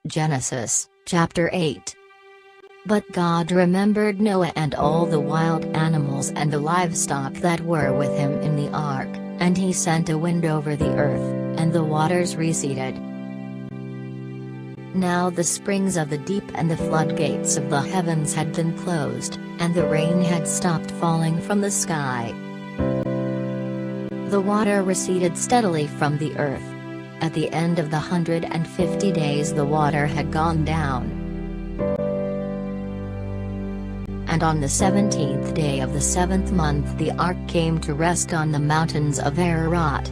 Genesis, chapter 8. But God remembered Noah and all the wild animals and the livestock that were with him in the ark, and he sent a wind over the earth, and the waters receded. Now the springs of the deep and the floodgates of the heavens had been closed, and the rain had stopped falling from the sky. The water receded steadily from the earth. At the end of the 150 days the water had gone down. And on the 17th day of the 7th month the ark came to rest on the mountains of Ararat.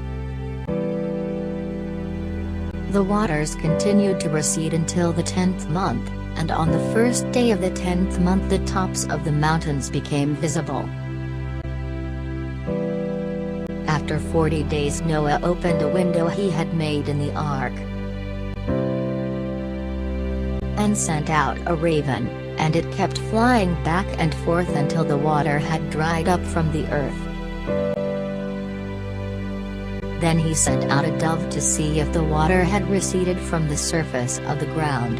The waters continued to recede until the 10th month, and on the first day of the 10th month the tops of the mountains became visible. After 40 days Noah opened a window he had made in the ark, and sent out a raven, and it kept flying back and forth until the water had dried up from the earth. Then he sent out a dove to see if the water had receded from the surface of the ground.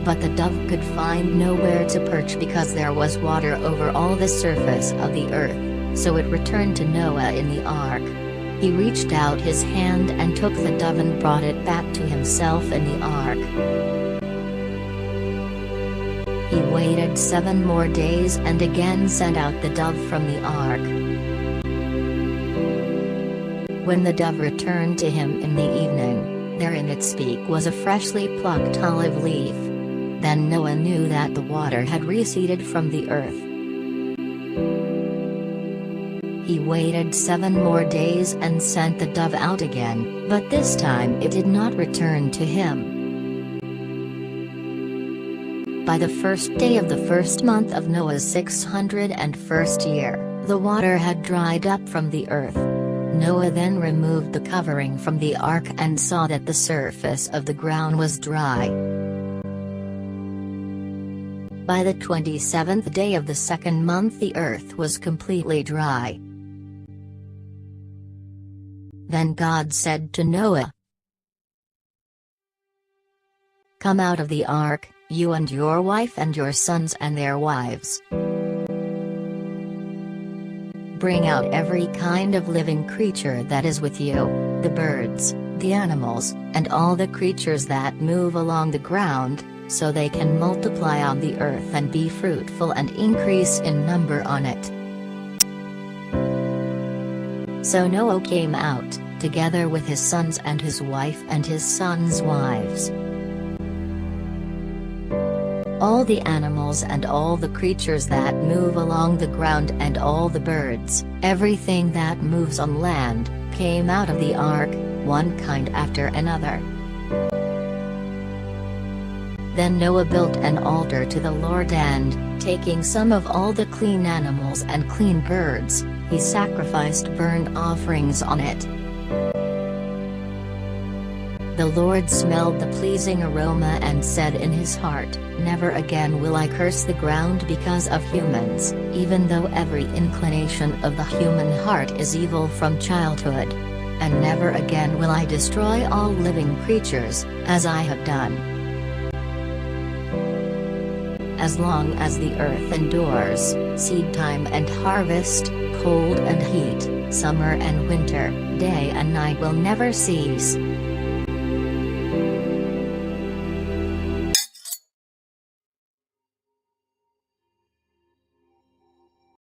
But the dove could find nowhere to perch because there was water over all the surface of the earth, so it returned to Noah in the ark. He reached out his hand and took the dove and brought it back to himself in the ark. He waited 7 more days and again sent out the dove from the ark. When the dove returned to him in the evening, there in its beak was a freshly plucked olive leaf. Then Noah knew that the water had receded from the earth. He waited 7 more days and sent the dove out again, but this time it did not return to him. By the first day of the first month of Noah's 601st year, the water had dried up from the earth. Noah then removed the covering from the ark and saw that the surface of the ground was dry. By the 27th day of the 2nd month the earth was completely dry. Then God said to Noah, "Come out of the ark, you and your wife and your sons and their wives. Bring out every kind of living creature that is with you, the birds, the animals, and all the creatures that move along the ground, so they can multiply on the earth and be fruitful and increase in number on it." So Noah came out, together with his sons and his wife and his sons' wives. All the animals and all the creatures that move along the ground and all the birds, everything that moves on land, came out of the ark, one kind after another. Then Noah built an altar to the Lord and, taking some of all the clean animals and clean birds, he sacrificed burnt offerings on it. The Lord smelled the pleasing aroma and said in his heart, "Never again will I curse the ground because of humans, even though every inclination of the human heart is evil from childhood. And never again will I destroy all living creatures, as I have done. As long as the earth endures, seed time and harvest, cold and heat, summer and winter, day and night will never cease.